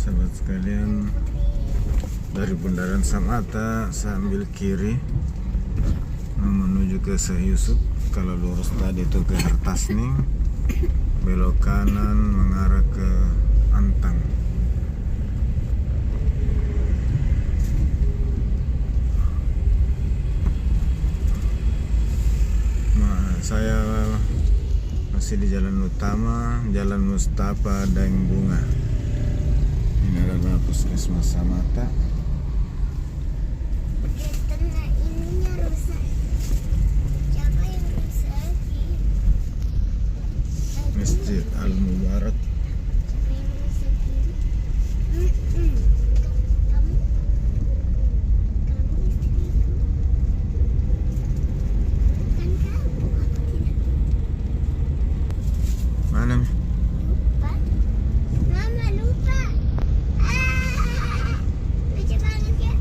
Sahabat sekalian, dari Bundaran Samata saya ambil kiri menuju ke Syekh Yusuf. Kalau lurus tadi itu ke Hartasning, belok kanan mengarah ke Antang. Nah, saya masih di jalan utama, Jalan Mustafa Daeng Bunga. Ini adalah Puskesmas Samata. Karena ininya rusak. Siapa yang rusak? Masjid Al Mubarak. Siapa yang rusak? Kamu istriku. Bukan kamu, apa tidak? Mana? Lupa? Mama lupa. Lucu banget ya.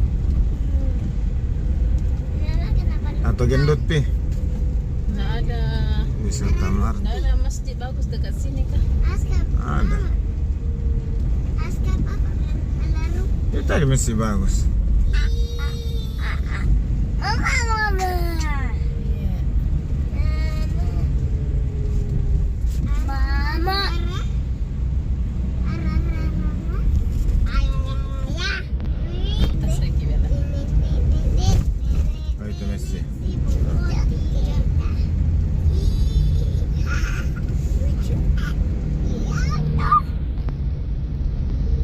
Mama kenapa lupa? Atau gendut pi? Nggak ada. Wisata Mart. Nggak ada masjid bagus dekat sini kah? Askap. Ada. Mama. Askap apa? Lalu. Itu tadi masih bagus. Mama. Iya. Mama. Atas lagi bela. Oh itu masjid.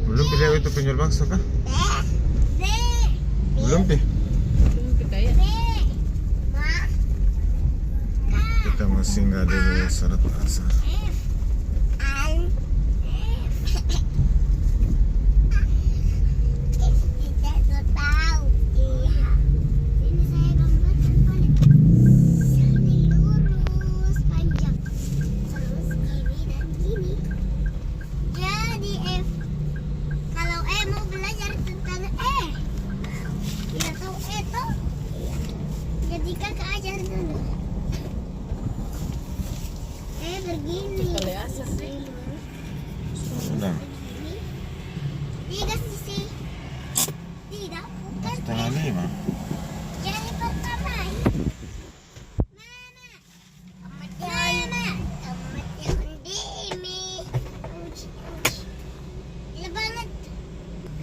Belum pilih itu penjual bakso kah? Belum pi? Belum kita ya. Kita masih nggak ada syarat asar. Jadi kakak ajar dulu. Begini. Kalau ya asas sih. Sudah. Tidak sisi. Tidak, bukan. 4:30. Jadi pertama. Mama. Mama. Amat yang dimi. Gila banget.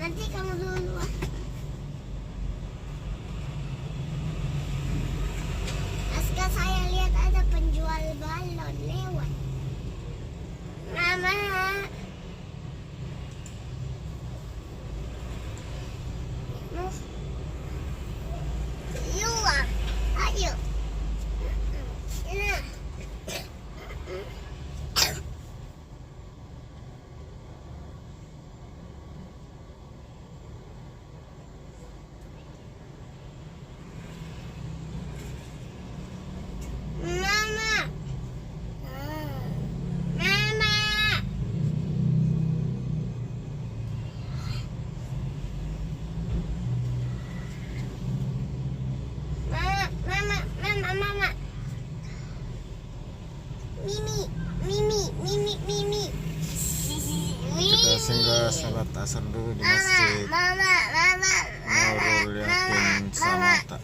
Nanti kamu dulu. Aska saya lihat ada penjual balon lewat. Mama. Luar. Ayo. Nah. Mama. Mama. Mama. Mimi. Kita singgah salat asar dulu di masjid Nurul Yakin Samata.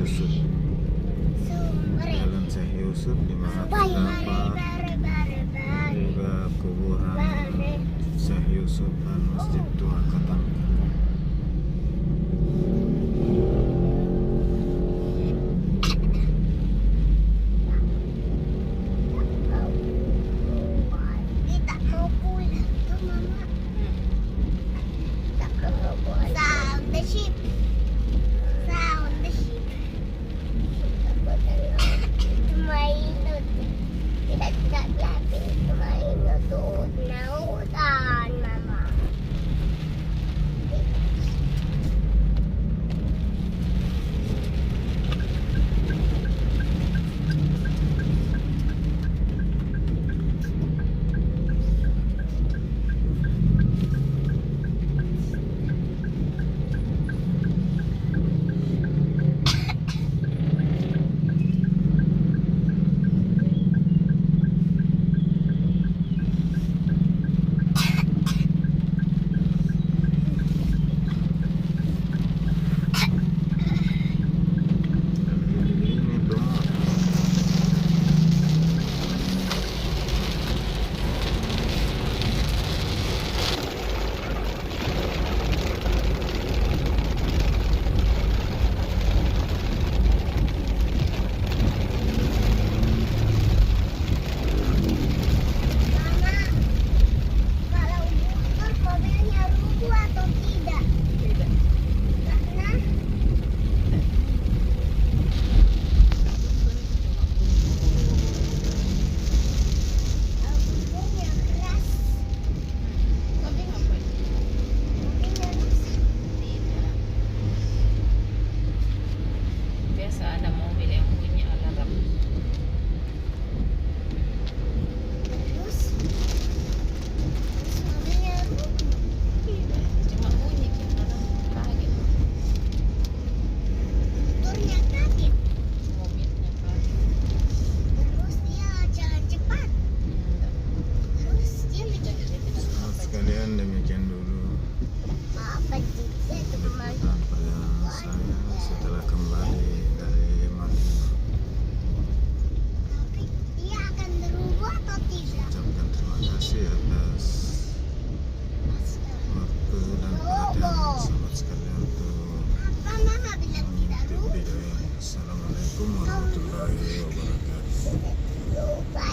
Yusuf. Sumber. Jalan Syekh Yusuf di mana Bare, terdapat bare, bare, bare. juga kuburan Syekh Yusuf dan Masjid Tua Katangka. Kita mau pulang tuh mama. Tak mau pulang. Sound the ship. Sound the ship. Mainot. Kita tidak jadi mainot tuh nautan mama. Ini dong. Mama, kalau bocor mobilnya rubuh atau tidak? Tidak. Karena mobilnya keras, Tapi ngapain? mobilnya rusak. Tidak. Biasa ada mobil yang bunyi alarm. Terus mobilnya rubuh. Tidak. Cuma bunyi alarm kaget. Motornya kaget. Mobilnya kaget. Terus dia jalan cepat. Tidak. Terus dia mikir Dia tidak Sahabat apa. sekalian, demikian dulu apa juga teman. liputan perjalanan saya setelah kembali dari Madinah. Tapi dia akan berubah atau tidak? Ucapkan terima kasih atas waktu dan perhatian sahabat sekalian untuk Apa mama bilang tidak mengikuti rubuh? video ini. Assalamualaikum warahmatullahi wabarakatuh. Lupa.